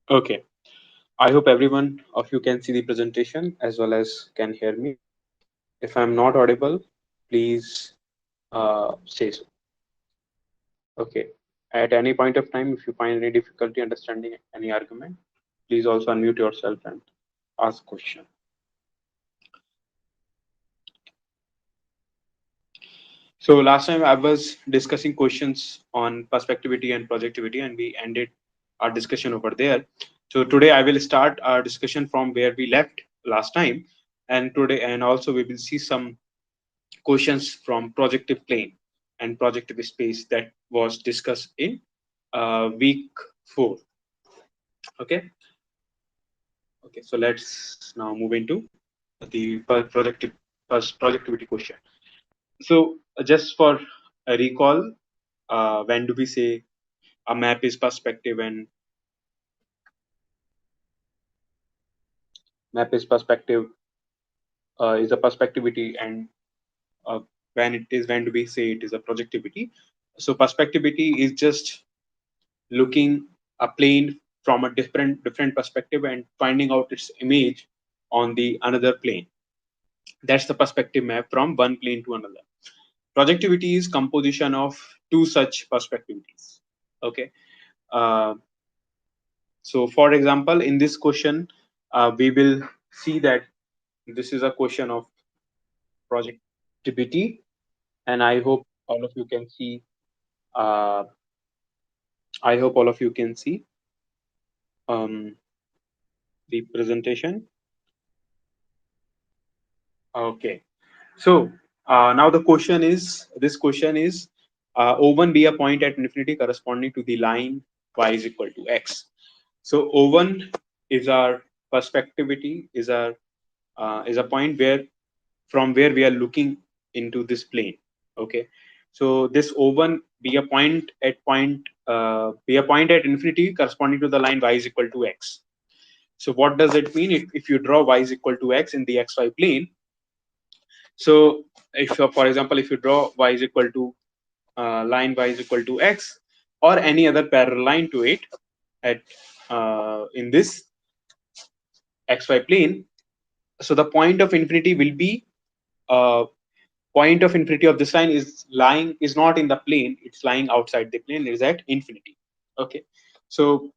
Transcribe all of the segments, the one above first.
Okay. I hope everyone of you can see the presentation as well as can hear me. If I'm not audible, please say so. Okay. At any point of time, if you find any difficulty understanding any argument, please also unmute yourself and ask question. So last time I was discussing questions on perspectivity and projectivity, and we ended our discussion over there. So today I will start our discussion from where we left last time, and also we will see some questions from projective plane and projective space that was discussed in week 4. Okay. Okay. So let's now move into the projectivity question. So just for a recall, when do we say a map is perspective and map is perspective is a perspectivity, and uh, when do we say it is a projectivity? So perspectivity is just looking a plane from a different perspective and finding out its image on the another plane. That's the perspective map from one plane to another. Projectivity is composition of two such perspectivities. Okay. uh, so for example, in this question, we will see that this is a question of projectivity, and I hope all of you can see. uh, I hope all of you can see the presentation. Okay. So now the question is, this question is, O1 be a point at infinity corresponding to the line y is equal to x. So O1 is our perspectivity, is a point where from where we are looking into this plane. Okay. So this O1 be a point at infinity corresponding to the line y is equal to x. So what does it mean if you draw y is equal to x in the xy plane? So if for example, if you draw y is equal to line y is equal to x or any other parallel line to it at in this xy plane, so the point of infinity will be uh, point of infinity of this line is not in the plane, it's lying outside the plane, is at infinity. Okay. So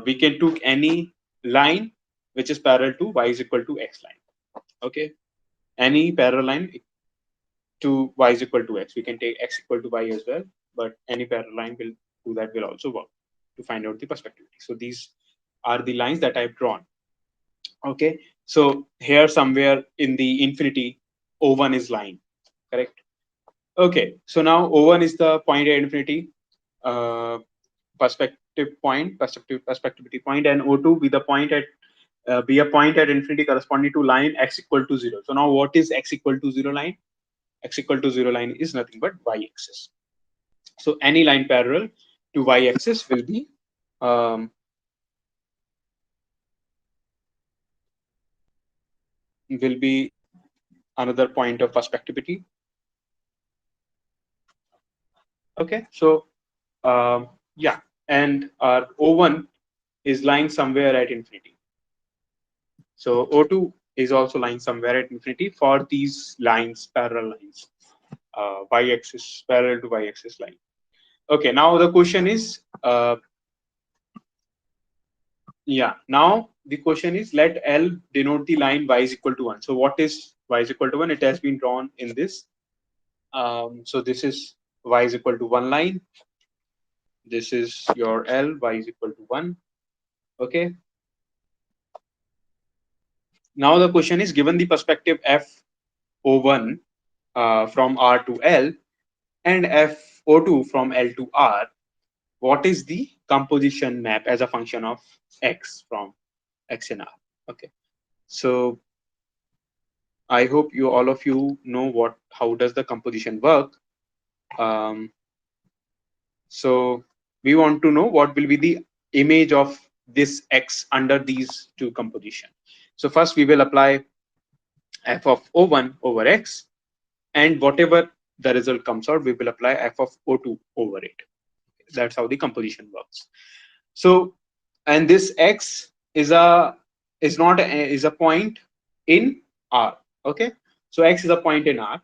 we can took any line which is parallel to y is equal to x line. Okay. Any parallel line to y is equal to x. We can take x equal to y as well, but any parallel line will do that will also work to find out the perspectivity. So these are the lines that I've drawn. Okay. So here somewhere in the infinity, O1 is lying. Correct. Okay. So now O1 is the point at infinity, uh, perspectivity point, and O2 be the point at be a point at infinity corresponding to line x equal to 0. So now what is x equal to 0 line? X equal to 0 line is nothing but y-axis. So any line parallel to y-axis um, will be another point of perspectivity. Okay, so yeah, and our O1 is lying somewhere at infinity. So O2 is also lying somewhere at infinity for these lines, parallel lines, y-axis parallel to y-axis line. Okay, now the question is, yeah, now the question is, let L denote the line y is equal to 1. So what is y is equal to 1? It has been drawn in this. So this is y is equal to 1 line. This is your L, y is equal to 1. Okay. Now the question is, given the perspective FO1 from R to L and FO2 from L to R, what is the composition map as a function of X from X and R? Okay. So I hope you all of you know how does the composition work. Um, so we want to know what will be the image of this X under these two composition. So first we will apply f of O1 over X, and whatever the result comes out, we will apply f of O2 over it. That's how the composition works. So and this x is not is a point in R. Okay, so x is a point in R.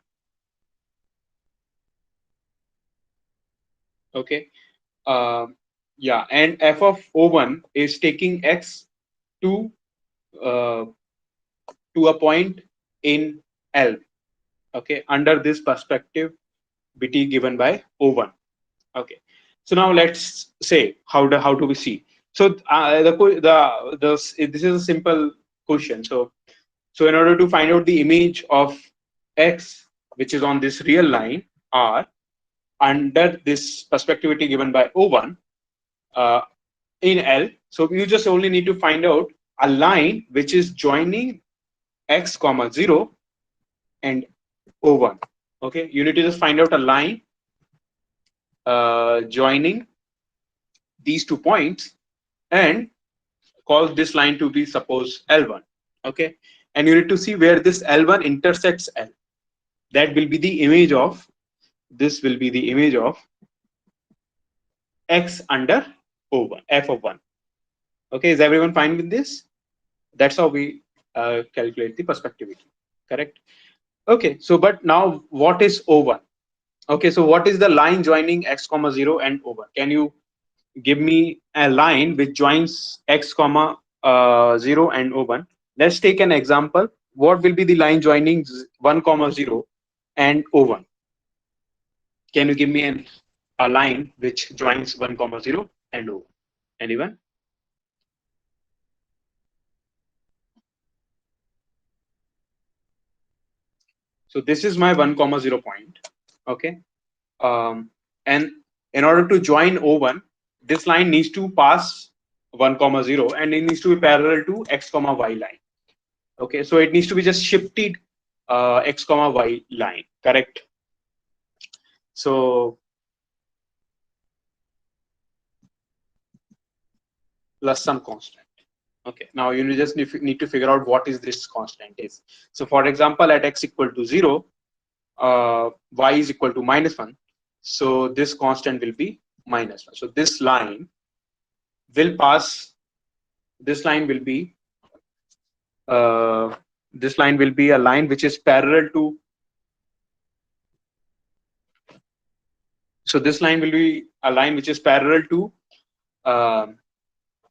Okay, uh, yeah, and f of O1 is taking x to uh, a point in L. Okay, under this perspective bt given by O1. Okay, so now let's say how do we see? So this is a simple question. So in order to find out the image of x, which is on this real line R, under this perspectivity given by O1 uh, in L, so you just only need to find out a line which is joining x comma 0 and O1. Okay, you need to just find out a line joining these 2 points and call this line to be suppose L1. Okay, and you need to see where this L1 intersects L. That will be the image of, this will be the image of x under O1, f of 1. Okay, is everyone fine with this? That's how we calculate the perspectivity, correct? Okay, so but now what is O1? Okay, so what is the line joining x comma 0 and O1? Can you give me a line which joins x comma 0 and O1? Let's take an example. What will be the line joining 1 comma 0 and O1? Can you give me a line which joins 1 comma 0 and O1? Anyone? So this is my 1 comma 0 point. Okay, and in order to join O1, this line needs to pass 1 comma 0 and it needs to be parallel to x comma y line. Okay, so it needs to be just shifted x comma y line, correct? So plus some constant. Okay, now you just need to figure out what is this constant is. So for example, at x equal to 0, y is equal to -1. So this constant will be -1. So this line will pass, this line will be uh, this line will be a line which is parallel to, so this line will be a line which is parallel to uh,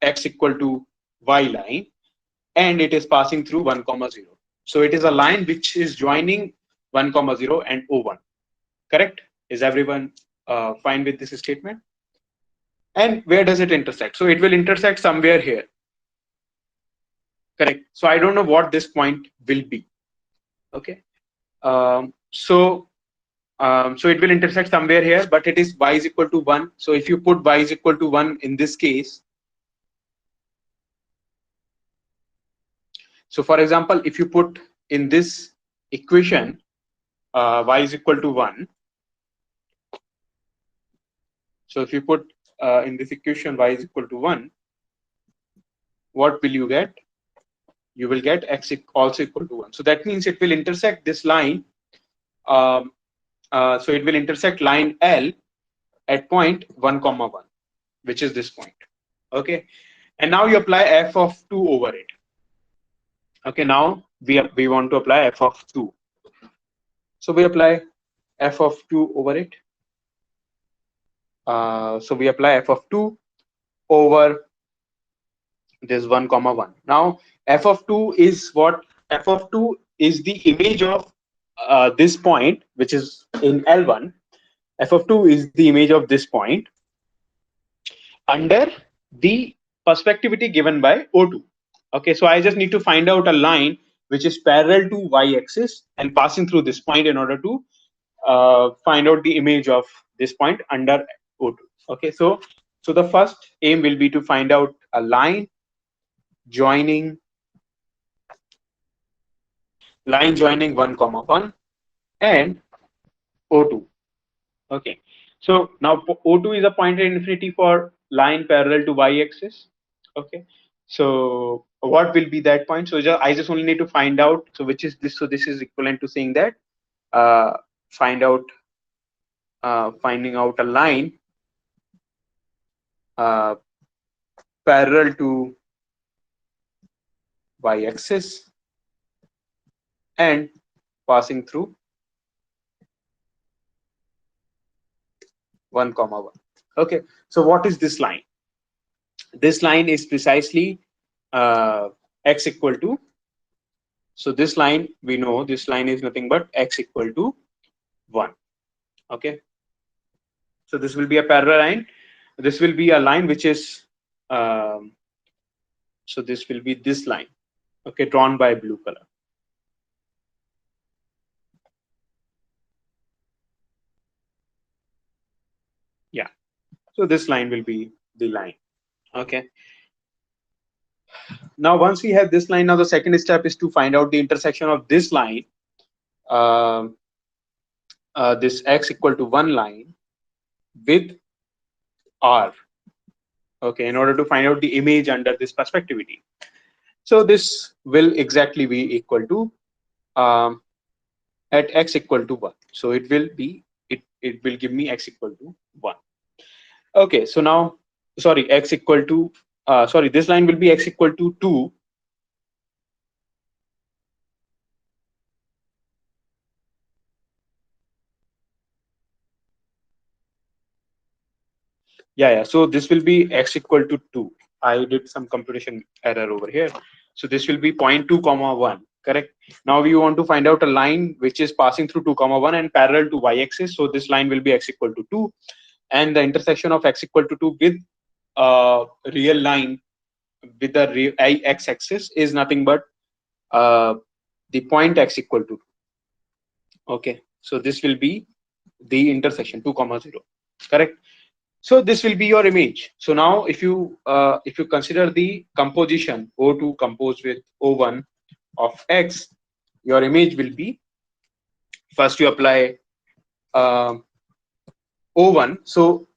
x equal to y line, and it is passing through 1 comma 0. So it is a line which is joining 1 comma 0 and O1, correct? Is everyone fine with this statement? And where does it intersect? So it will intersect somewhere here, correct? So I don't know what this point will be. Okay, so it will intersect somewhere here, but it is y is equal to 1. So if you put y is equal to 1 in this case, so for example, if you put in this equation y is equal to 1, so if you put in this equation y is equal to 1, what will you get? You will get x also equal to 1. So that means it will intersect this line. So it will intersect line L at point 1 comma 1, which is this point. Okay, and now you apply f of 2 over it. Okay, now we want to apply f of 2. So we apply f of 2 over it. So we apply f of 2 over this 1 comma 1. Now f of 2 is what? F of 2 is the image of this point, which is in L1. F of 2 is the image of this point under the perspectivity given by O2. Okay, so I just need to find out a line which is parallel to y-axis and passing through this point in order to find out the image of this point under O2. Okay, so the first aim will be to find out a line joining 1 comma 1 and O2. Okay, so now O2 is a point at infinity for line parallel to y-axis. Okay, so what will be that point? So I just only need to find out. So which is this? So this is equivalent to saying that finding out a line parallel to y-axis and passing through 1 comma 1. Okay, so what is this line? This line is precisely x equal to, so this line, we know this line is nothing but x equal to 1. Okay, so this will be a parallel line. This will be a line which is um, so this will be this line, okay, drawn by blue color. Yeah, so this line will be the line. Okay, now once we have this line, now the second step is to find out the intersection of this line, uh, this x equal to 1 line with r. Okay, in order to find out the image under this perspectivity. So this will exactly be equal to at x equal to 1. So it will be, it will give me x equal to 1. Okay, so now, sorry, x equal to, sorry, this line will be x equal to 2. Yeah, so this will be x equal to 2. I did some computation error over here. So this will be 0.2 comma 1, correct? Now we want to find out a line which is passing through 2 comma 1 and parallel to y-axis. So this line will be x equal to 2, and the intersection of x equal to 2 with a real line with the real x-axis is nothing but the point x equal to 2. Okay, so this will be the intersection 2 comma 0, correct? So this will be your image. So now if you consider the composition O2 composed with O1 of x, your image will be, first you apply O1. So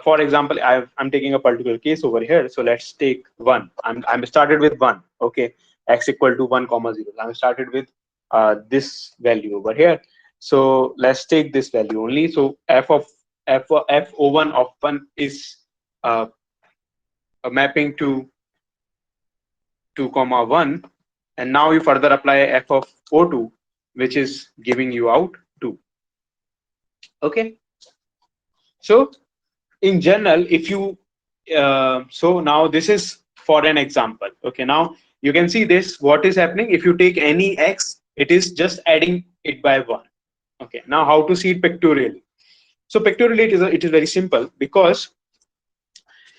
for example, I'm taking a particular case over here. So let's take 1. I'm started with 1. Okay, x equal to 1 comma 0. I'm started with this value over here. So let's take this value only. So f(o1) of 1 is uh, a mapping to 2 comma 1, and now you further apply f of o2, which is giving you out 2. Okay, so in general, if you so now this is for an example. Okay, now you can see this, what is happening if you take any x, it is just adding it by 1. Okay, now how to see it pictorially? So pictorially it is very simple, because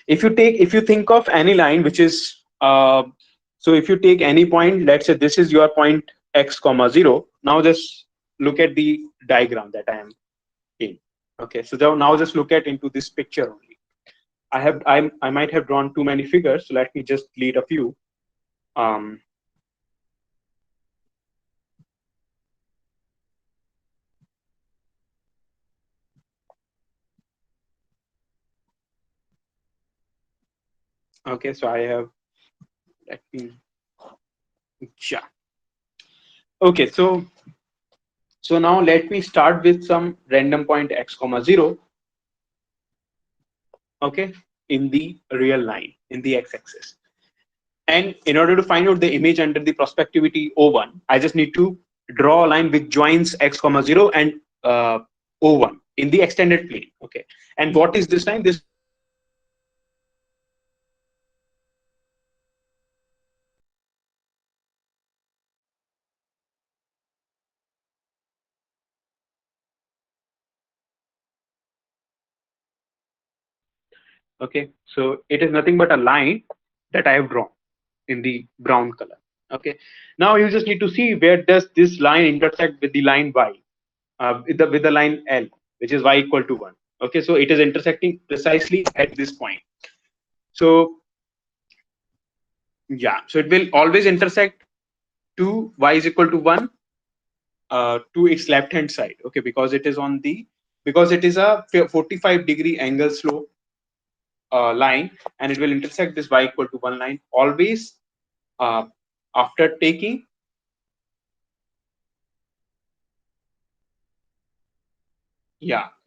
if you think of any line which is so if you take any point, let's say this is your point x comma 0. Now just look at the diagram that I am in. Okay, so now just look at into this picture only. I might have drawn too many figures, so let me just delete a few. um, okay, so I have, let me, yeah. Okay, so now let me start with some random point x comma 0. Okay, in the real line, in the x-axis. And in order to find out the image under the prospectivity O1, I just need to draw a line which joins x comma 0 and O1 in the extended plane. Okay, and what is this line? This okay, so it is nothing but a line that I have drawn in the brown color. Okay, now you just need to see where does this line intersect with the line y, with the line L, which is y equal to 1. Okay, so it is intersecting precisely at this point. So yeah, so it will always intersect to y is equal to 1 to its left hand side. Okay, because it is on the, because it is a 45-degree angle slope line, and it will intersect this y equal to 1 line always after taking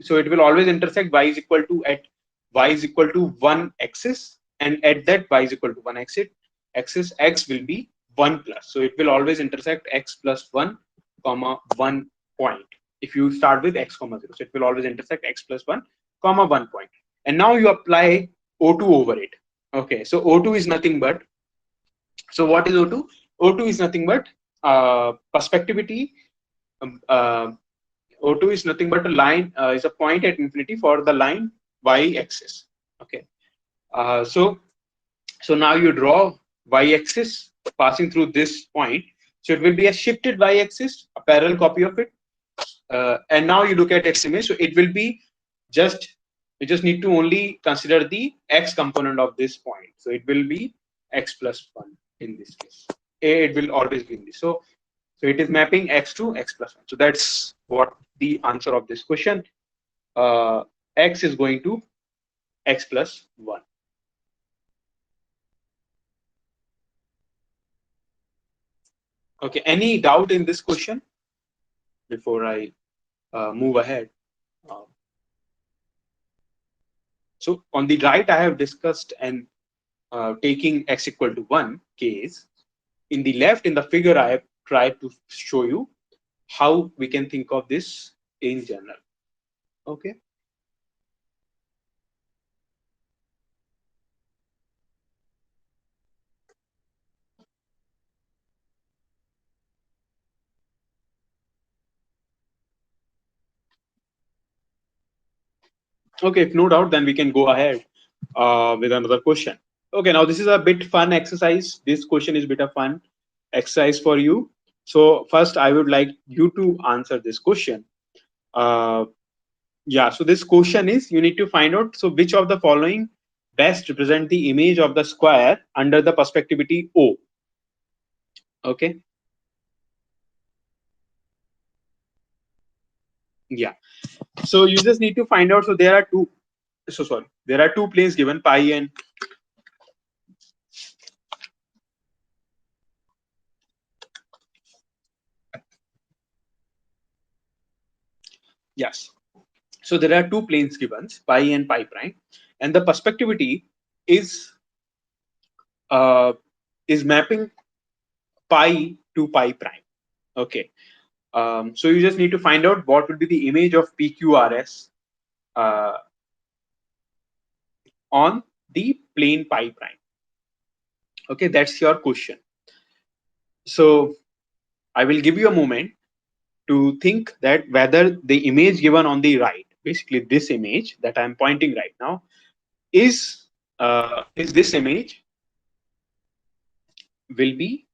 so it will always intersect y is equal to at y is equal to 1 axis and at that y is equal to 1 axis x will be 1 plus, so it will always intersect x plus 1 comma 1 point. If you start with x comma 0, so it will always intersect x plus 1 comma 1 point. And now you apply O2 over it. Okay, so O2 is nothing but, so what is O2? O2 is nothing but perspectivity. O2 is nothing but a line, is a point at infinity for the line y axis. Okay, so now you draw y axis passing through this point. So it will be a shifted y axis, a parallel copy of it. And now you look at its image. So it will be just, you just need to only consider the x component of this point. So it will be x plus 1 in this case. It will always be in this. So it is mapping x to x plus 1. So that's what the answer of this question. X is going to x plus 1. Okay, any doubt in this question before I move ahead? Uh, so on the right, I have discussed and taking x equal to 1 case. In the left, in the figure, I have tried to show you how we can think of this in general. Okay. Okay, if no doubt, then we can go ahead with another question. Okay, now this is a bit fun exercise. This question is a bit of fun exercise for you. So first, I would like you to answer this question. Uh, yeah, so this question is, you need to find out, so which of the following best represent the image of the square under the perspectivity O? Okay. Yeah. So you just need to find out. So there are two. So sorry, there are two planes given, pi and, yes. So there are two planes given, pi and pi prime, and the perspectivity is uh, is mapping pi to pi prime. Okay. So you just need to find out what would be the image of PQRS uh, on the plane pi prime. Okay, that's your question. So I will give you a moment to think that whether the image given on the right, basically this image that I'm pointing right now, is this image will be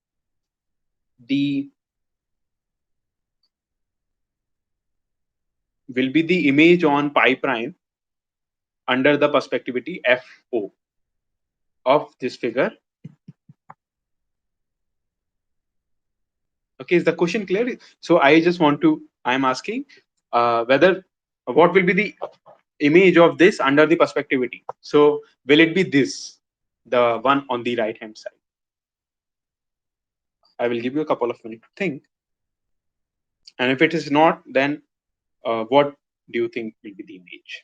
the image on pi prime under the perspectivity FO of this figure. Okay, is the question clear? So I just want to, I'm asking whether, what will be the image of this under the perspectivity. So will it be this, the one on the right hand side? I will give you a couple of minutes to think. And if it is not, then what do you think will be the image?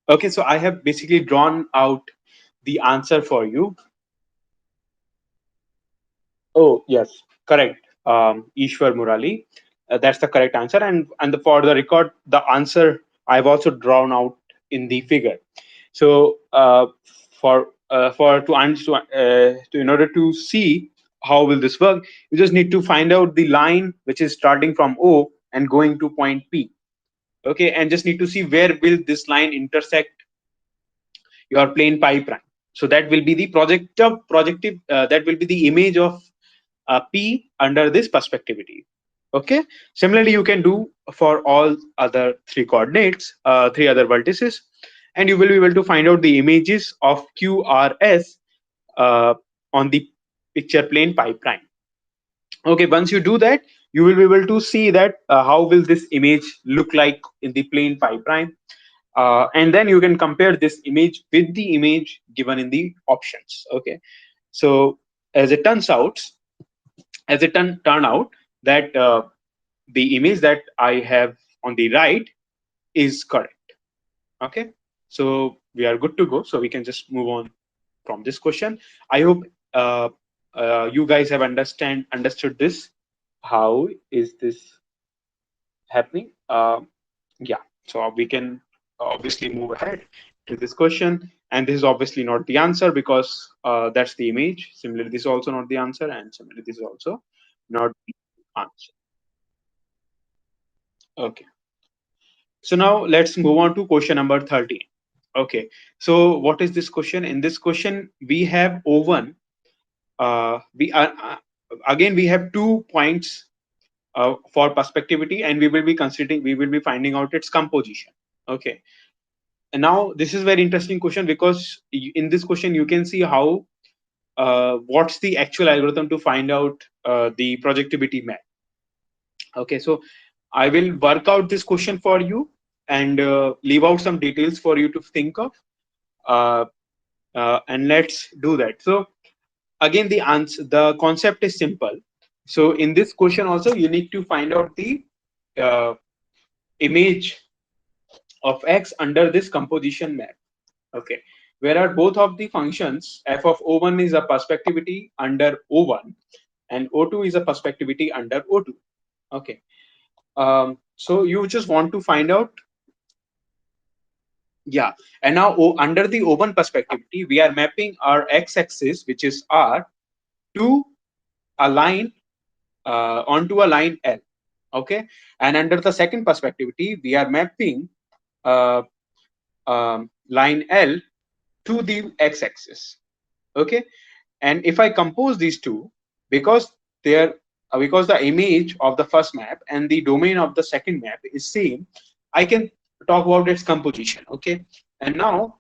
Okay, so I have basically drawn out the answer for you. Oh, yes, correct. Ishwar Murali. That's the correct answer. And for the record, the answer I've also drawn out in the figure. So for to answer in order to see how will this work, you just need to find out the line which is starting from O and going to point P. Okay, and just need to see where will this line intersect your plane pi prime. So that will be the projective that will be the image of P under this perspectivity. Okay. Similarly, you can do for all other three coordinates, three other vertices, and you will be able to find out the images of QRS uh, on the picture plane pi prime. Okay. Once you do that, you will be able to see that how will this image look like in the plane pi prime, and then you can compare this image with the image given in the options. Okay. So as it turns out, turn out that the image that I have on the right is correct. Okay, so we are good to go. So we can just move on from this question. I hope you guys have understood this. How is this happening? Yeah, so we can obviously move ahead to this question. And this is obviously not the answer because that's the image. Similarly, this is also not the answer, and similarly, this is also not the answer. Okay. So now let's move on to question number 13. Okay. So what is this question? In this question, we have O1. We are again we have 2 points for perspectivity, and we will be considering we will be finding out its composition. Okay. And now this is very interesting question because in this question you can see how what's the actual algorithm to find out the projectivity map. Okay, so I will work out this question for you and leave out some details for you to think of. Uh, and let's do that. So again, the concept is simple. So in this question also, you need to find out the uh, image of x under this composition map. Okay, where are both of the functions f of O1 is a perspectivity under O1 and O2 is a perspectivity under O2. Okay, so you just want to find out. Yeah, and now under the open perspectivity, we are mapping our x-axis, which is R, to a line onto a line L. Okay, and under the second perspectivity, we are mapping uh, line L to the x-axis. Okay, and if I compose these two, because they're because the image of the first map and the domain of the second map is same, I can talk about its composition. Okay, and now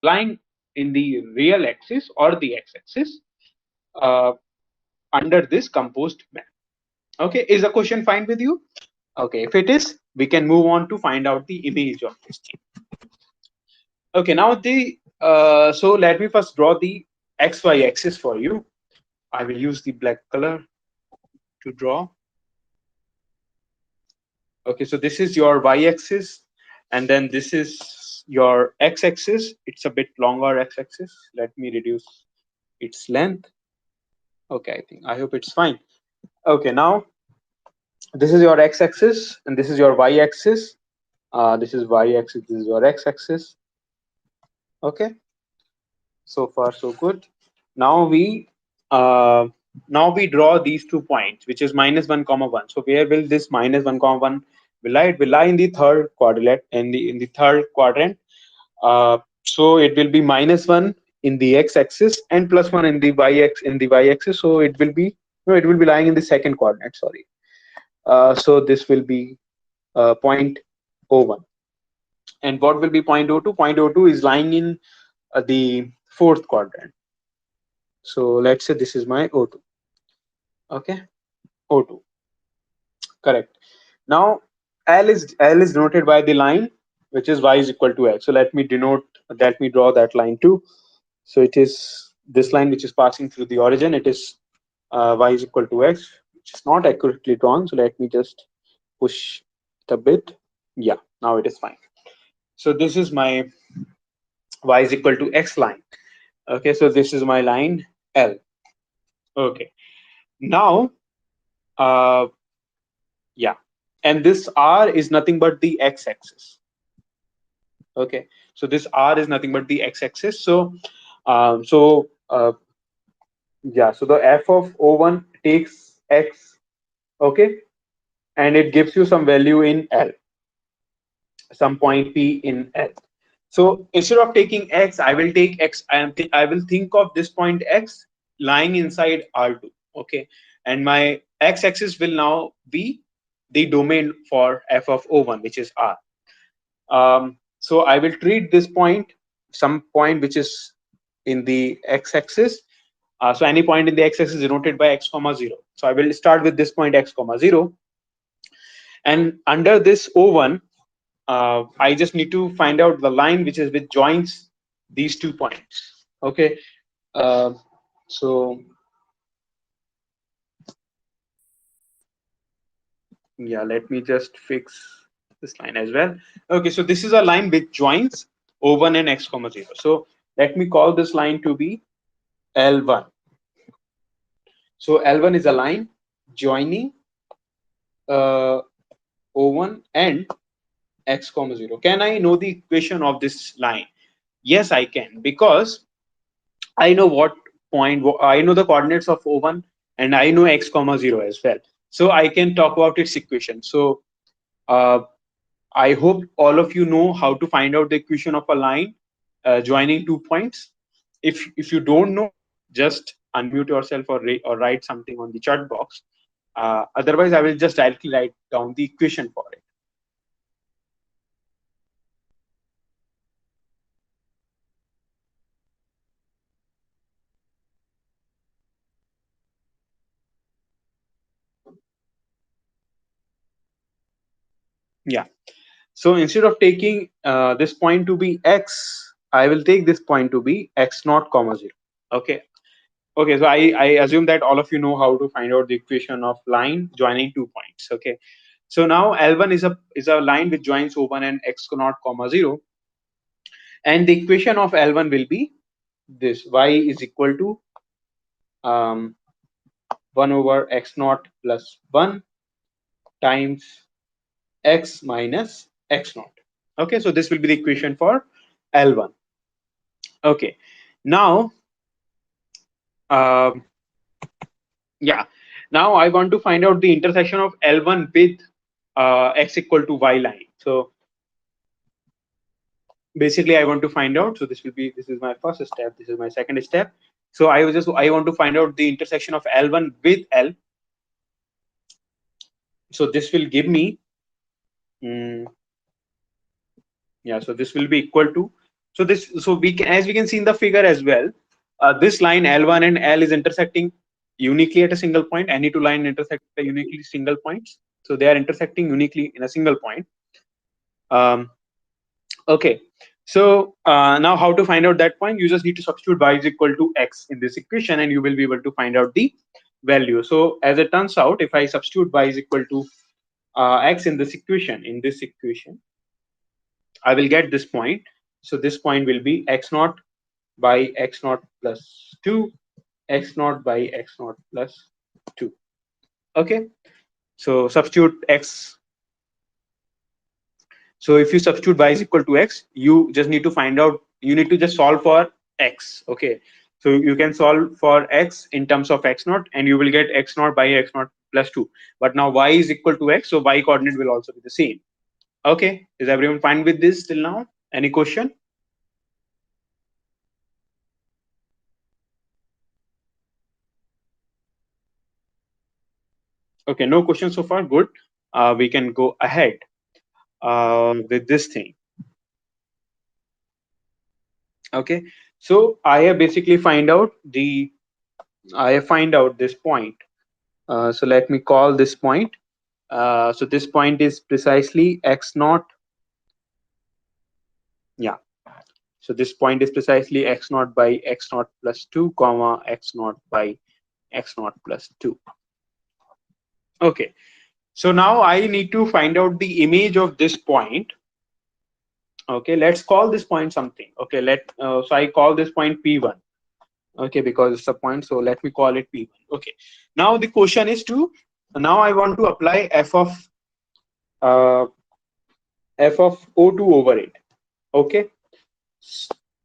lying in the real axis or the x-axis uh, under this composed map. Okay, is the question fine with you? Okay, if it is, we can move on to find out the image of this thing. Okay, now the so let me first draw the xy axis for you. I will use the black color to draw. Okay, so this is your y-axis, and then this is your x-axis. It's a bit longer x-axis. Let me reduce its length. Okay, I hope it's fine. Okay, now this is your x-axis and this is your y-axis. This is y-axis. This is your x-axis. Okay, so far so good. Now we uh, now we draw these 2 points, which is -1, comma 1. So where will this -1, comma 1 will lie? It will lie in the third quadrant. In the third quadrant. So it will be -1 in the x-axis and +1 in the y-axis. So it will be no, it will be lying in the second coordinate. Sorry. So this will be point O1. And what will be point O2? Point O2 is lying in the fourth quadrant. So let's say this is my O2. Okay, O2. Correct. Now L is denoted by the line which is y is equal to x. So let me draw that line too. So it is this line which is passing through the origin. It is y is equal to x, which is not accurately drawn. So let me just push it a bit. Yeah, now it is fine. So this is my y is equal to x line. Okay, so this is my line L. Okay, now uh, yeah, and this r is nothing but the x-axis. Okay, so this r is nothing but the x-axis. So yeah, so the f of o1 takes x. Okay, and it gives you some value in L, some point P in L. So instead of taking x, I will take x. I will think of this point x lying inside R2. Okay, and my x-axis will now be the domain for f of O1, which is R. So I will treat this point, some point which is in the x-axis. So any point in the x-axis is denoted by x comma 0. So I will start with this point x comma 0, and under this O1, I just need to find out the line which joins these 2 points. Okay, uh, so yeah, let me just fix this line as well. Okay, so this is a line which joins O1 and x comma 0. So let me call this line to be L1. So L1 is a line joining uh, O1 and x comma 0. Can I know the equation of this line? Yes, I can, because I know what point, I know the coordinates of O1 and I know x comma 0 as well. So I can talk about its equation. So uh, I hope all of you know how to find out the equation of a line joining 2 points. If you don't know, just unmute yourself or write something on the chat box. Otherwise, I will just directly write down the equation for it. Yeah. So instead of taking this point to be x, I will take this point to be x naught comma 0. Okay. Okay. So I assume that all of you know how to find out the equation of line joining 2 points. Okay. So now L1 is a line which joins O1 and x naught comma 0, and the equation of L1 will be this: y is equal to 1 over x naught plus 1 times x minus x naught. Okay, so this will be the equation for L1. Okay, now um, yeah, now I want to find out the intersection of L1 with x equal to y line. So basically, I want to find out. So this is my first step. This is my second step. So I want to find out the intersection of L1 with L. So this will give me yeah. So this will be equal to, so we can, as we can see in the figure as well, this line L1 and L is intersecting uniquely at a single point. Any two line intersect at uniquely single points. So they are intersecting uniquely in a single point. Um, okay. So now how to find out that point? You just need to substitute y is equal to x in this equation, and you will be able to find out the value. So as it turns out, if I substitute y is equal to x in this equation, I will get this point. So this point will be x naught by x naught plus 2, x naught by x naught plus 2. Okay, so substitute x. So if you substitute y is equal to x, you just need to find out, you need to just solve for x. Okay, so you can solve for x in terms of x naught, and you will get x naught by x naught plus 2. But now y is equal to x, so y coordinate will also be the same. Okay, is everyone fine with this till now? Any question? Okay, no questions so far. Good. We can go ahead with this thing. Okay, so I have basically I find out this point. So let me call this point. So this point is precisely x naught. Yeah. So this point is precisely x naught by x naught plus 2 comma x naught by x naught plus 2. Okay, so now I need to find out the image of this point. Okay, let's call this point something. Okay, so I call this point p1. Okay, because it's a point, so let me call it p1. Okay, now the question is to, now I want to apply uh, f of o2 over it. Okay,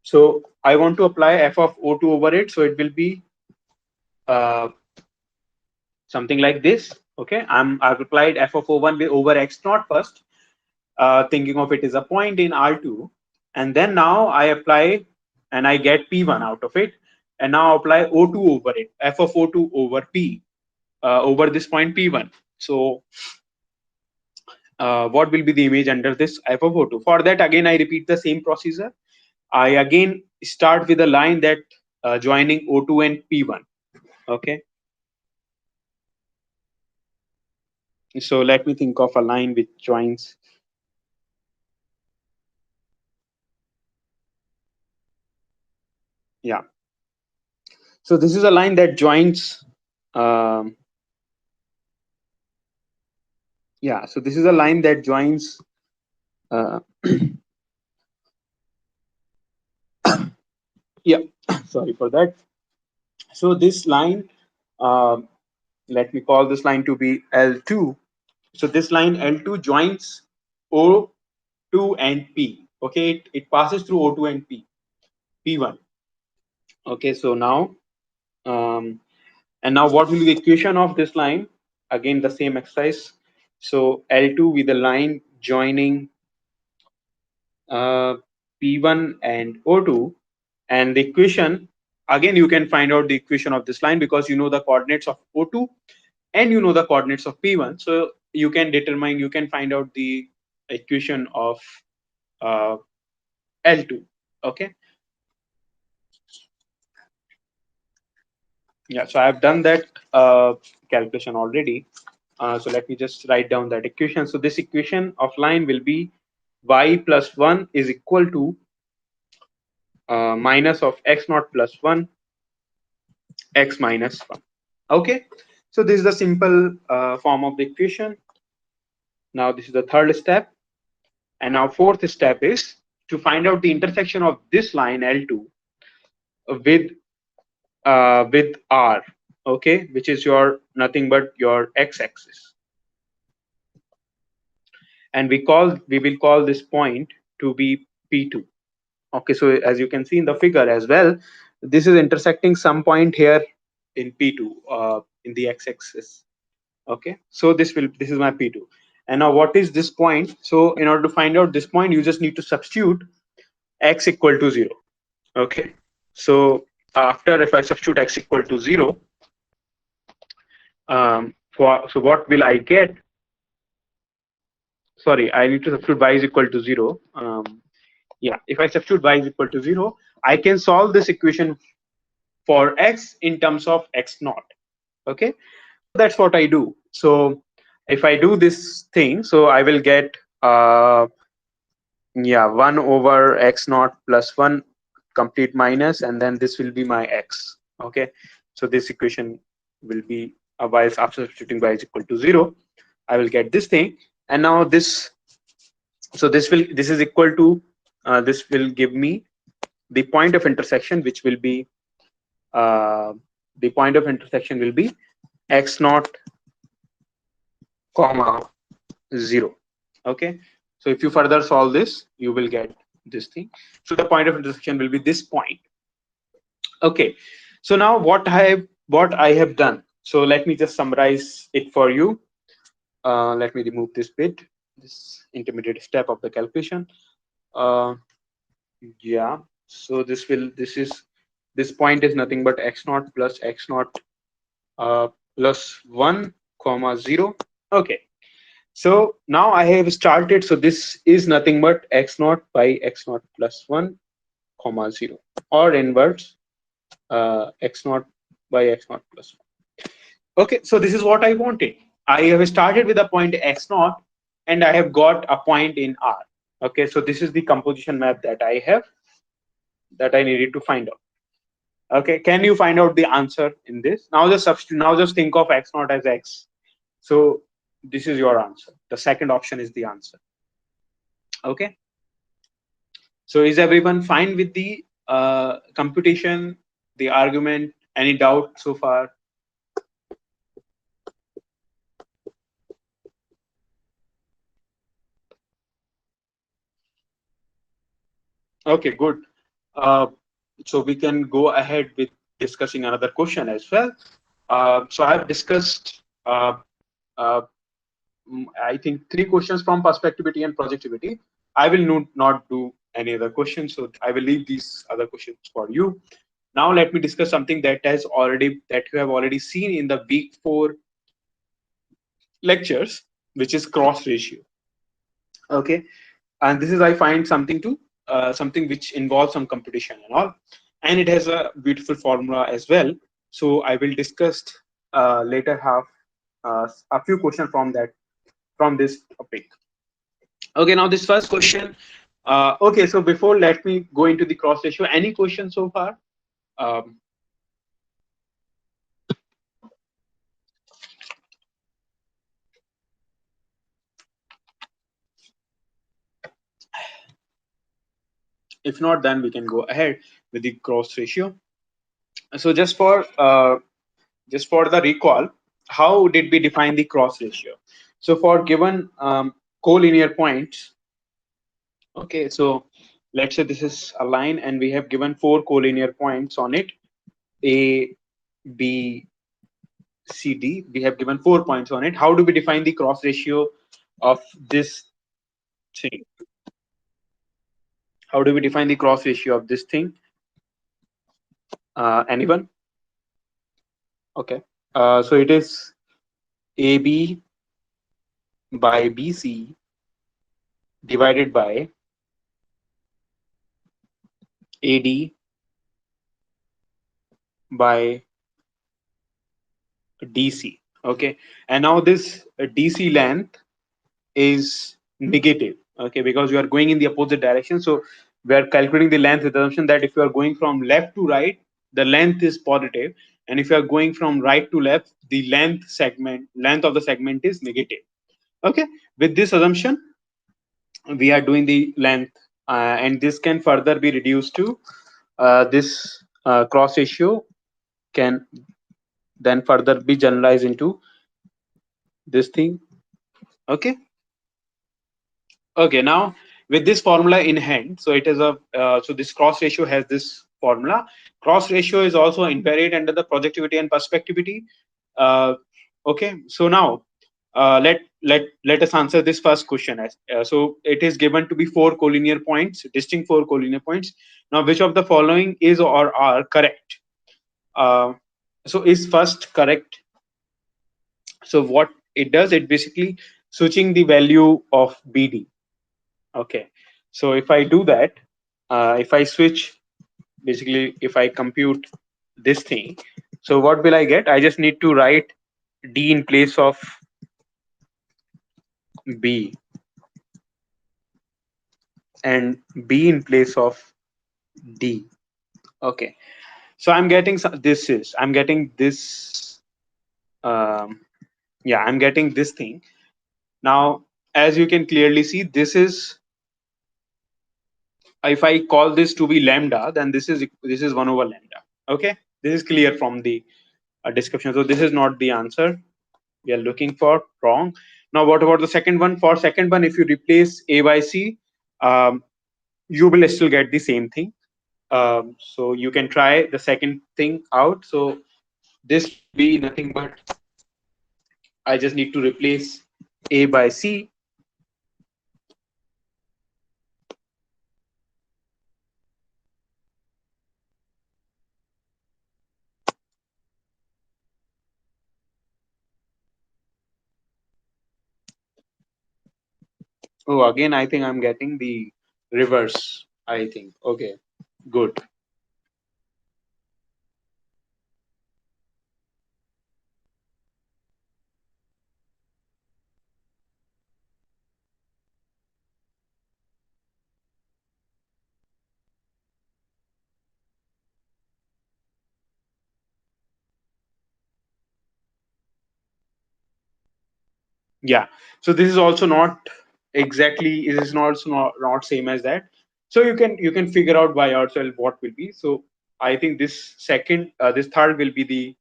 so I want to apply f of o2 over it, so it will be uh, something like this. Okay, I've applied f of o1 over x naught first, thinking of it as a point in R2, and then now I apply and I get P1 out of it, and now apply O2 over it, f of O2 over P, over this point P1. So what will be the image under this f of O2? For that, again, I repeat the same procedure. I again start with a line that joining O2 and P1. Okay. So let me think of a line which joins. Yeah. So this is a line that joins. Yeah. So this is a line that joins. Yeah. Sorry for that. So this line, uh, let me call this line to be L2. So this line L2 joins O2 and P. Okay, it passes through O2 and P1. Okay, so now, and now what will be the equation of this line? Again, the same exercise. So L2 with the line joining P1 and O2, and the equation, again, you can find out the equation of this line because you know the coordinates of O2 and you know the coordinates of P1. So you can determine, you can find out the equation of uh, L2. Okay. Yeah, so I've done that calculation already. So let me just write down that equation. So this equation of line will be y plus 1 is equal to minus of x naught plus 1, x minus 1. Okay, so this is the simple form of the equation. Now this is the third step. And now fourth step is to find out the intersection of this line L2 with R, okay, which is your nothing but your x-axis. And we will call this point to be P2. Okay, so as you can see in the figure as well, this is intersecting some point here in P2 in the x-axis. Okay, so this is my P2. And now what is this point? So in order to find out this point, you just need to substitute x equal to 0. Okay, so after, if I substitute x equal to 0, so what will I get? Sorry, I need to substitute y is equal to 0. Yeah, if I substitute y is equal to 0, I can solve this equation for x in terms of x naught. Okay, that's what I do. So if I do this thing, so I will get yeah, 1 over x naught plus 1 complete minus, and then this will be my x. Okay, so this equation will be y after substituting y is equal to 0, I will get this thing. And now this, so this is equal to this will give me the point of intersection, which will be the point of intersection will be x naught comma 0. Okay, so if you further solve this, you will get this thing. So the point of intersection will be this point. Okay, so now what I have done, so let me just summarize it for you. Let me remove this bit, this intermediate step of the calculation. Yeah, so this point is nothing but x naught plus x naught plus 1 comma 0. Okay, so now I have started. So this is nothing but x naught by x naught plus 1 comma 0, or inverse x naught by x naught plus 1. Okay, so this is what I wanted. I have started with a point x naught and I have got a point in R. Okay, so this is the composition map that I have. that I needed to find out. Okay, can you find out the answer in this? Now just substitute. Now just think of x naught as x. So this is your answer. The second option is the answer. Okay. So is everyone fine with the computation, the argument? Any doubt so far? Okay, good. Uh, so we can go ahead with discussing another question as well. So I've discussed, uh, I think, three questions from perspectivity and projectivity. I will not do any other questions, so I will leave these other questions for you. Now let me discuss something that you have already seen in the week 4 lectures, which is cross ratio. Okay, and this is I find something which involves some computation and all, and it has a beautiful formula as well. So I will discuss later half a few questions from this topic. Okay, now this first question. Okay, so before let me go into the cross ratio. Any questions so far? Um, if not, then we can go ahead with the cross ratio. So just for the recall, how did we define the cross ratio? So for given collinear points, okay, so let's say this is a line and we have given 4 collinear points on it, A, B, C, D. We have given 4 points on it. How do we define the cross ratio of this thing? How do we define the cross ratio of this thing? Anyone? Okay. So it is AB by BC divided by AD by DC. Okay, and now this DC length is negative. Okay, because you are going in the opposite direction. So we are calculating the length with the assumption that if you are going from left to right, the length is positive, and if you are going from right to left, the length of the segment is negative. Okay, with this assumption, we are doing the length, and this can further be reduced to this cross ratio can then further be generalized into this thing. Okay. Okay, now with this formula in hand, so it is a so this cross ratio has this formula. Cross ratio is also invariant under the projectivity and perspectivity. Okay, so now let us answer this first question. As so it is given to be 4 collinear points, distinct 4 collinear points. Now, which of the following is or are correct? So is first correct? So what it does, it basically switching the value of BD. Okay, so if I do that, if I switch, basically if I compute this thing, so what will I get? I just need to write D in place of B and B in place of D. Okay, so I'm getting I'm getting this. Um, yeah, I'm getting this thing. Now, as you can clearly see, this is, if I call this to be lambda, then this is 1 over lambda. Okay, this is clear from the description. So this is not the answer we are looking for. Wrong. Now, what about the second one? For second one, if you replace A by C, you will still get the same thing. So you can try the second thing out. So this will be nothing but I just need to replace A by C. Oh, again, I think I'm getting the reverse. I think. Okay, good. Yeah, so this is also not exactly, it is not also not same as that. So you can figure out by yourself what will be. So I think this third will be the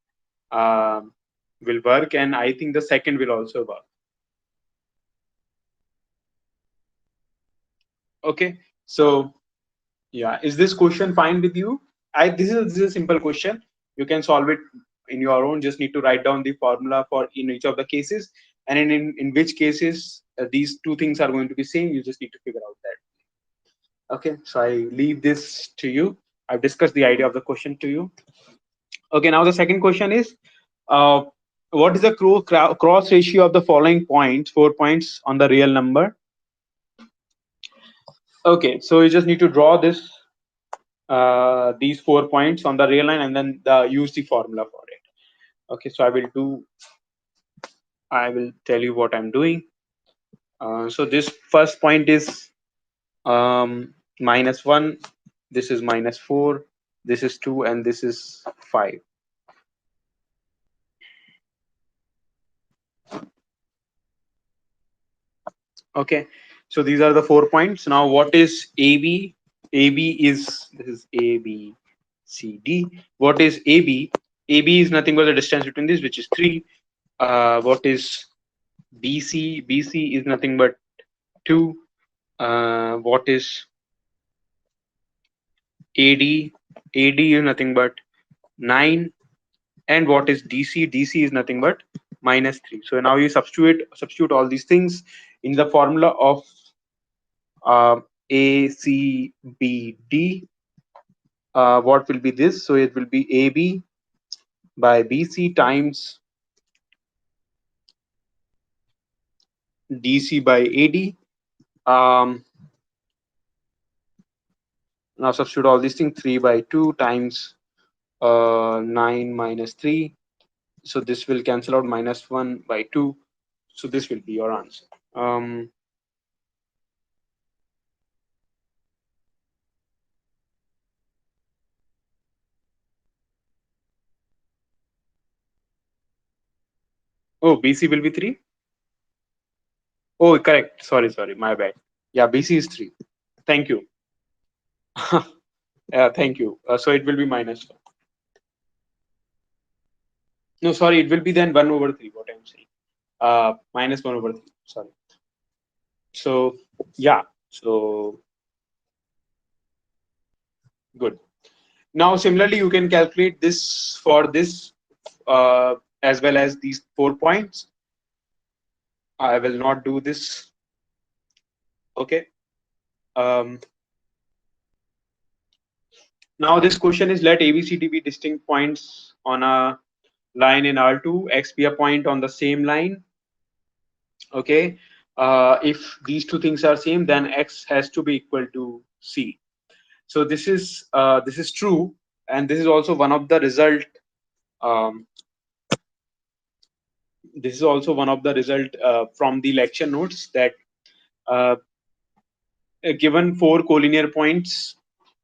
will work, and I think the second will also work. Okay, so yeah, is this question fine with you? This is a simple question. You can solve it in your own. Just need to write down the formula for in each of the cases, and in which cases these two things are going to be same. You just need to figure out that. Okay, so I leave this to you. I've discussed the idea of the question to you. Okay, now the second question is, uh, what is the cross ratio of the following points, 4 points on the real number? Okay, so you just need to draw this these 4 points on the real line, and then use the formula for it. Okay, so I will tell you what I'm doing. So this first point is -1, this is -4, this is 2, and this is 5. Okay, so these are the 4 points. Now what is AB? AB is, this is ABCD. What is AB? AB is nothing but the distance between this, which is 3. What is BC? BC is nothing but 2. What is AD? AD is nothing but 9. And what is DC? DC is nothing but -3. So now you substitute all these things in the formula of uh, ACBD. What will be this? So it will be AB by BC times DC by AD. Now substitute all these things. 3 by 2 times 9 minus 3. So this will cancel out, -1 by 2. So this will be your answer. Oh, BC will be 3. Oh, correct. Sorry, my bad. Yeah, BC is 3. Thank you. Yeah, thank you. So it will be -1. No, sorry, it will be then 1/3. What I'm saying. -1/3. Sorry. So yeah. So good. Now similarly, you can calculate this for this as well as these 4 points. I will not do this. Okay. Um, Now this question is, let ABCD be distinct points on a line in R2, X be a point on the same line. Okay. If these two things are same, then X has to be equal to C. So this is true, and this is also one of the result. Um, this is also one of the result from the lecture notes that uh, given 4 collinear points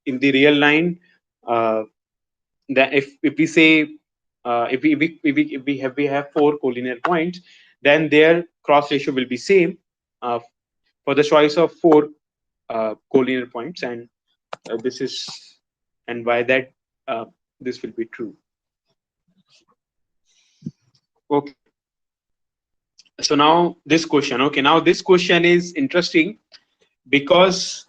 in the real line, uh, that if we say if we have 4 collinear points, then their cross ratio will be same uh, for the choice of 4 collinear points, and this is, and by that this will be true. Okay, so now this question. Okay, now this question is interesting because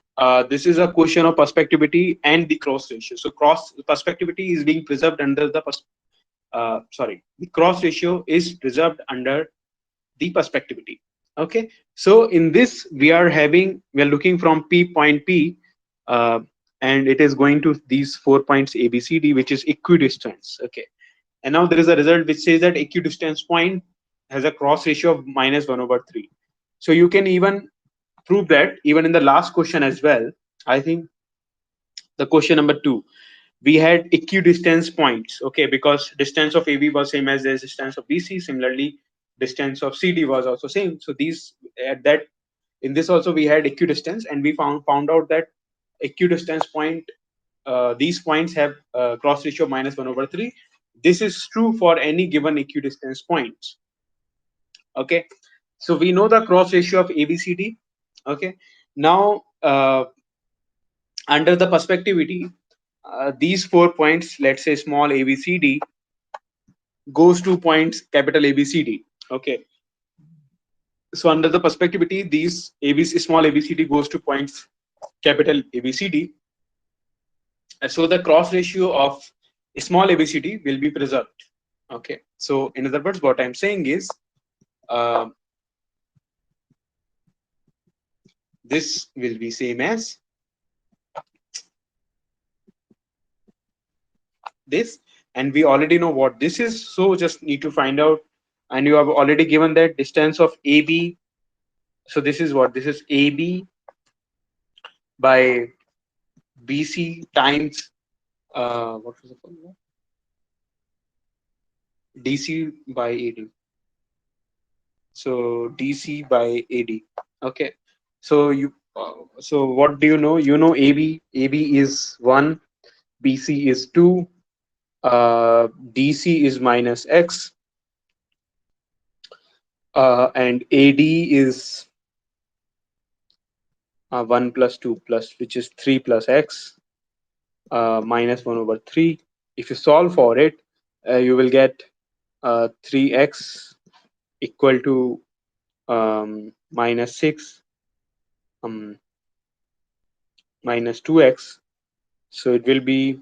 this is a question of perspectivity and the cross ratio. So cross perspectivity is being preserved under the the cross ratio is preserved under the perspectivity. Okay, so in this we are looking from point P, uh, and it is going to these 4 points A B C D, which is equidistance. Okay, and now there is a result which says that equidistance point has a cross ratio of -1/3. So you can even prove that even in the last question as well. I think the question number 2, we had equidistance points. Okay, because distance of AB was same as the distance of BC. Similarly, distance of CD was also same. So these at that in this also we had equidistance, and we found out that equidistance point, these points have cross ratio of -1/3. This is true for any given equidistance points. Okay, So we know the cross ratio of ABCD. Okay, now under the perspectivity, these 4 points, let's say small ABCD, goes to points capital ABCD. Okay, so under the perspectivity, these ABC small ABCD goes to points capital ABCD. So the cross ratio of small ABCD will be preserved. Okay, so in other words, what I'm saying is uh, this will be same as this, and we already know what this is, so just need to find out. And you have already given that distance of AB. So this is what, this is AB by BC times what was the formula, DC by AD. So DC by AD. Okay, so so what do you know? You know AB is 1, BC is 2, DC is minus X, and AD is 1 plus 2 plus, which is 3 plus X, minus 1 over 3. If you solve for it, you will get 3X equal to minus 6, um, minus 2X. So it will be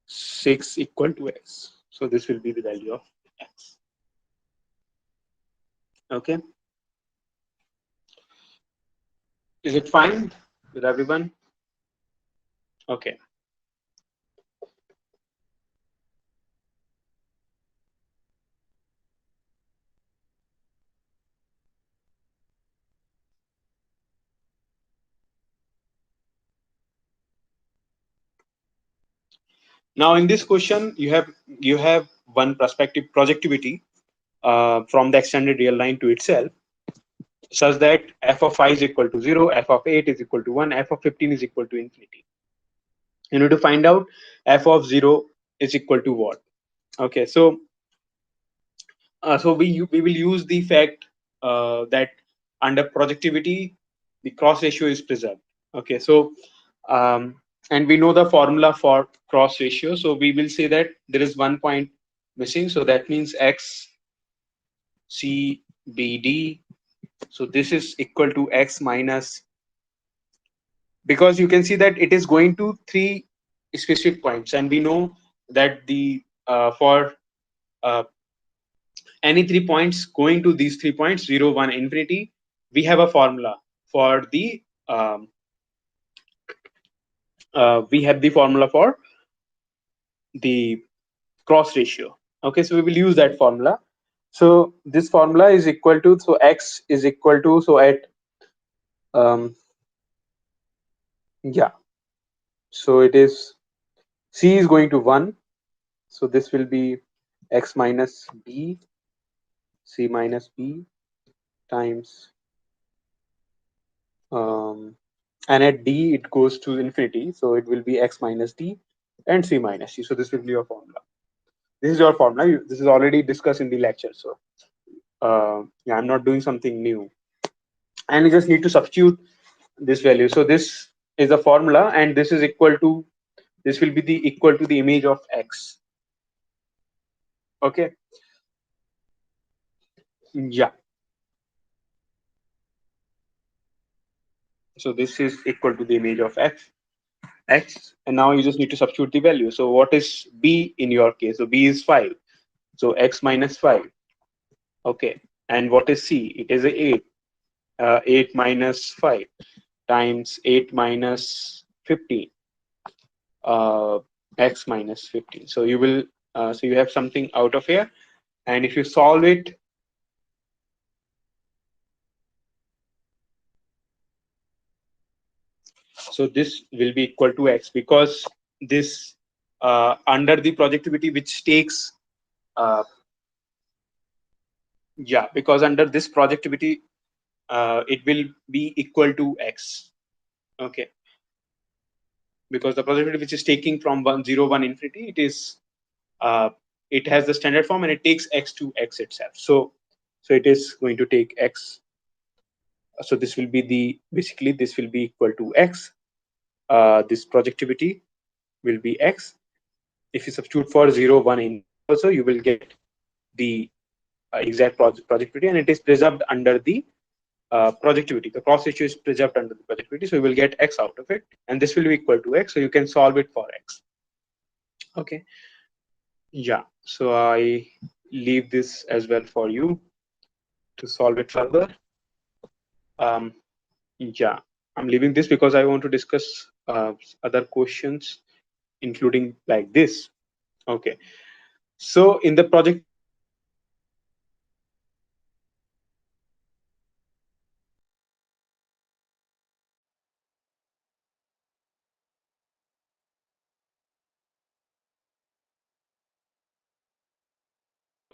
6 equal to X. So this will be the value of X. Okay. Is it fine with everyone? Okay. Now in this question, you have one perspective projectivity from the extended real line to itself, such that f of I is equal to 0, f of 8 is equal to 1, f of 15 is equal to infinity. You need to find out f of 0 is equal to what. Okay, so we will use the fact that under projectivity the cross ratio is preserved. Okay, so um, and we know the formula for cross ratio, so we will say that there is 1 point missing, so that means x c b d. So this is equal to x minus, because you can see that it is going to 3 specific points, and we know that the for uh, any 3 points going to these 3 points, 0 1 infinity, we have a formula for the we have the formula for the cross ratio. Okay, so we will use that formula. So this formula is equal to, so x is equal to, so at yeah, so it is, c is going to 1, so this will be x minus b, c minus b times and at d it goes to infinity, so it will be x minus d and c minus c. So this will be your formula. This is your formula. This is already discussed in the lecture, so yeah, I'm not doing something new. And you just need to substitute this value. So this is the formula, and this is equal to, this will be the equal to the image of x. Okay, yeah, so this is equal to the image of x, and now you just need to substitute the value. So what is b in your case? So b is 5, so x minus 5. Okay, and what is c? It is a 8, 8 minus 5 times 8 minus 15, x minus 15. So you will so you have something out of here, and if you solve it, so this will be equal to x, because this under the projectivity which takes uh, yeah, because under this projectivity it will be equal to x. Okay, because the projectivity which is taking from 1 0 1 infinity, it is it has the standard form and it takes x to x itself. So So it is going to take x. So this will be the, basically this will be equal to x. This projectivity will be x. If you substitute for 0 1 in here also, you will get the exact projectivity, and it is preserved under the projectivity. The cross ratio is preserved under the projectivity, so you will get x out of it, and this will be equal to x. So you can solve it for x. Okay. Yeah. So I leave this as well for you to solve it further. Yeah, I'm leaving this because I want to discuss other questions, including like this. Okay. So in the project,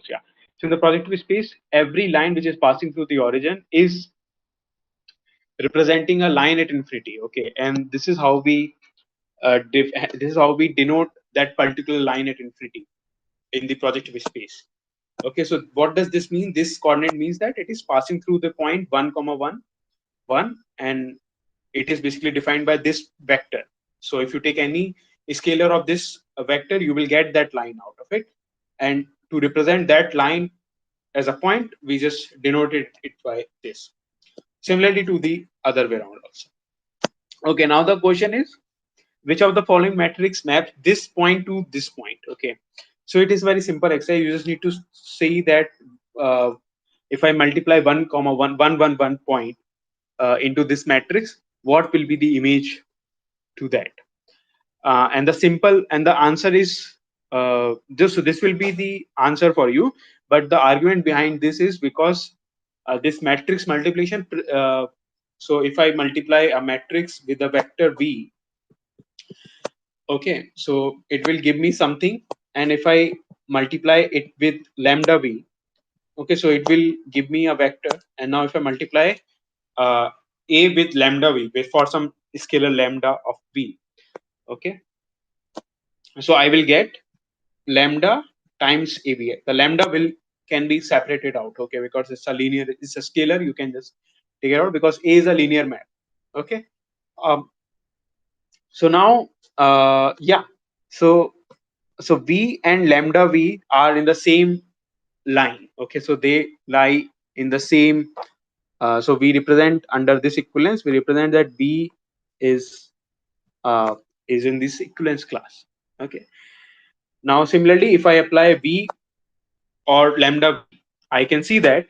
yeah. So in the projective space, every line which is passing through the origin is representing a line at infinity. Okay, and this is how we this is how we denote that particular line at infinity in the projective space. Okay, so what does this mean? This coordinate means that it is passing through the point 1 comma 1 1, and it is basically defined by this vector. So if you take any scalar of this vector, you will get that line out of it, and to represent that line as a point, we just denoted it by this. Similarly to the other way around also. Okay, now the question is, which of the following matrix maps this point to this point? Okay, so it is very simple exercise. You just need to see that if I multiply 1 comma 1 1 1 1 point into this matrix, what will be the image to that? And the simple and the answer is this. So this will be the answer for you, but the argument behind this is because this matrix multiplication. So if I multiply a matrix with a vector v, okay, so it will give me something, and if I multiply it with lambda v, okay, so it will give me a vector. And now if I multiply a with lambda v for some scalar lambda of v, okay, so I will get lambda times ab. The lambda will can be separated out, okay, because it's a linear, it's a scalar, you can just take it out because a is a linear map. Okay. So now yeah, so so v and lambda v are in the same line. Okay, so they lie in the same so we represent under this equivalence, we represent that v uh, is in this equivalence class. Okay, now similarly if I apply v or lambda v, I can see that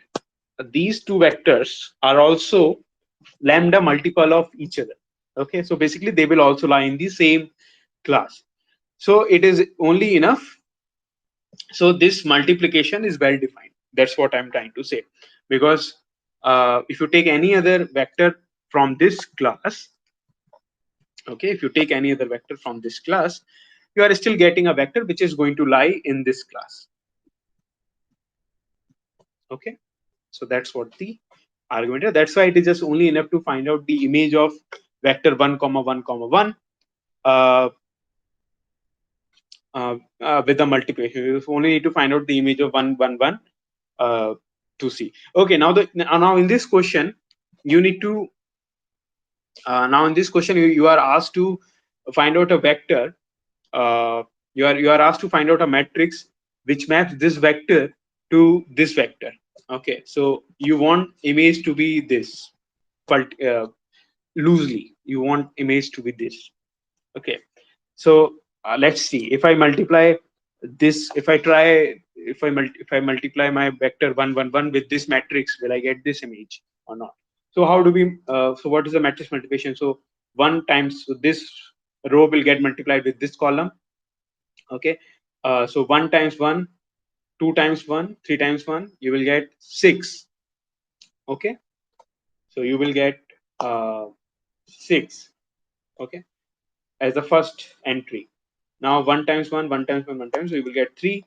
these two vectors are also lambda multiple of each other. Okay, so basically they will also lie in the same class. So it is only enough. So this multiplication is well defined. That's what I'm trying to say. Because if you take any other vector from this class, okay, if you take any other vector from this class, you are still getting a vector which is going to lie in this class. Okay, so that's what the argument is. That's why it is just only enough to find out the image of vector 1 comma 1 comma 1 uh, with the multiplication. You only need to find out the image of 1 1 1 to see. Okay, now in this question you need to now in this question you are asked to find out a vector. You are asked to find out a matrix which maps this vector to this vector. Okay, so you want image to be this, but loosely you want image to be this. Okay, so let's see. If I multiply this, if I multiply my vector 1 1 1 with this matrix, will I get this image or not? So how do we so what is the matrix multiplication? So 1 times, so this row will get multiplied with this column. Okay, so 1 times 1, 2 times 1, 3 times 1, you will get 6. Okay, so you will get 6. Okay, as the first entry. Now 1 times 1, 1 times 1, 1 times, so you will get 3.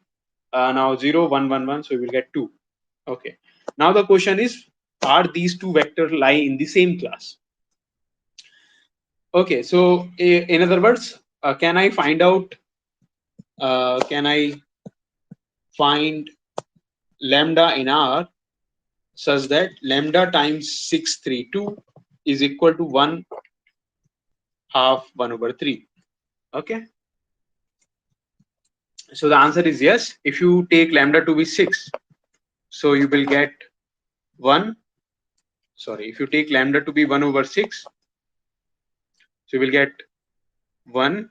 Now 0 1 1 1, so you will get 2. Okay, now the question is, are these two vectors lie in the same class? Okay, so in other words, can I find out can I find lambda in R such that lambda times 632 is equal to 1 half 1 over 3. Okay, so the answer is yes. If you take lambda to be 6, so you will get 1. Sorry, if you take lambda to be 1 over 6, so you will get 1.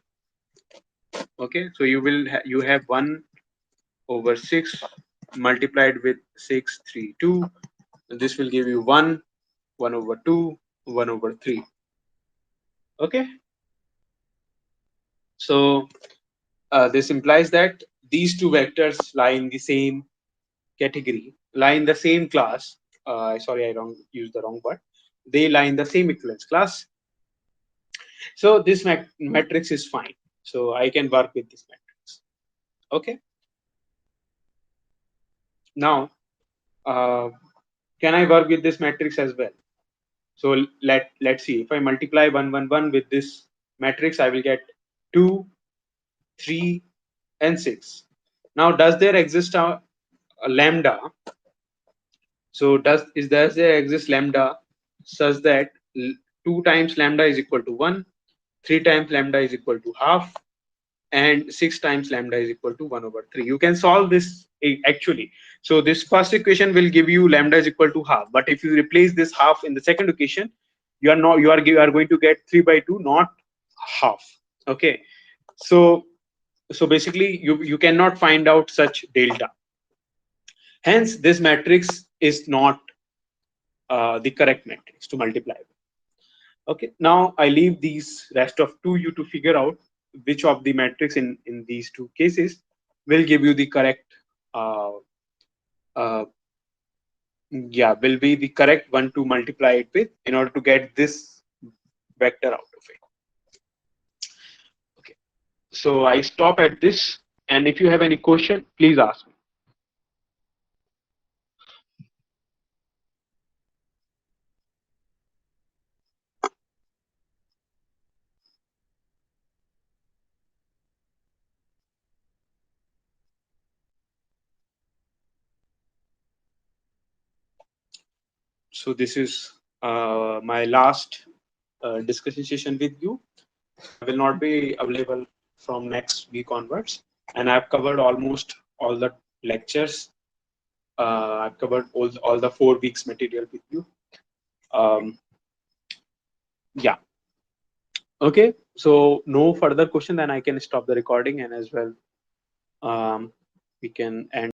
Okay, so you have 1 over 6 multiplied with 632. This will give you 1, 1 over 2, 1 over 3. Okay, so this implies that these two vectors lie in the same category, lie in the same class. Sorry, I used the wrong word. They lie in the same equivalence class. So this matrix is fine. So I can work with this matrix. Okay. Now, uh, can I work with this matrix as well? So let's see. If I multiply 1, 1, 1 with this matrix, I will get 2, 3, and 6. Now, does there exist a lambda? So does there exist lambda such that 2 times lambda is equal to 1, 3 times lambda is equal to half, and 6 times lambda is equal to 1 over 3? You can solve this actually. So this first equation will give you lambda is equal to half, but if you replace this half in the second equation, you are going to get 3 by 2, not half. Okay, so basically you cannot find out such delta. Hence, this matrix is not the correct matrix to multiply with. Okay, now I leave these rest of to you to figure out which of the matrix in these two cases will give you the correct uh, uh, yeah, will be the correct one to multiply it with in order to get this vector out of it. Okay, so I stop at this, and if you have any question, please ask me. So this is my last discussion session with you. I will not be available from next week onwards, and I've covered almost all the lectures. I've covered all the 4 weeks material with you. Um, yeah. Okay. So no further question, then I can stop the recording, and as well we can end.